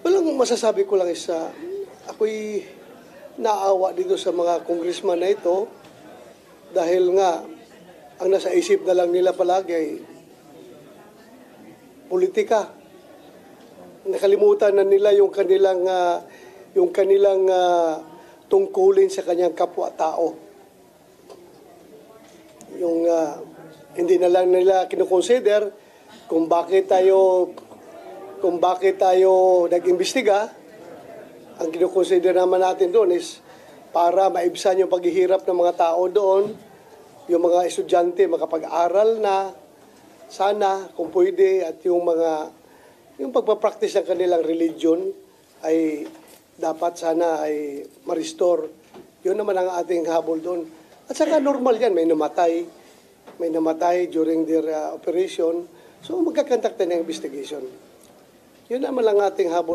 Walang masasabi ko lang isa, ako'y naawa dito sa mga congressman na ito dahil nga ang nasa isip na lang nila palagi ay politika. Nakalimutan na nila yung kanilang tungkulin sa kanyang kapwa-tao. Hindi na lang nila kinukonsider kung bakit tayo nag-imbestiga. Ang kinukonsider naman natin doon is para maibsan yung paghihirap ng mga tao doon, yung mga estudyante makapag-aral na sana kung pwede, at yung pagpapractice ng kanilang religion ay dapat sana ay ma-restore. Yun naman ang ating habol doon. At saka normal yan, may namatay during their operation. So magkakantak tayo ng investigation. Yun naman lang ating habol.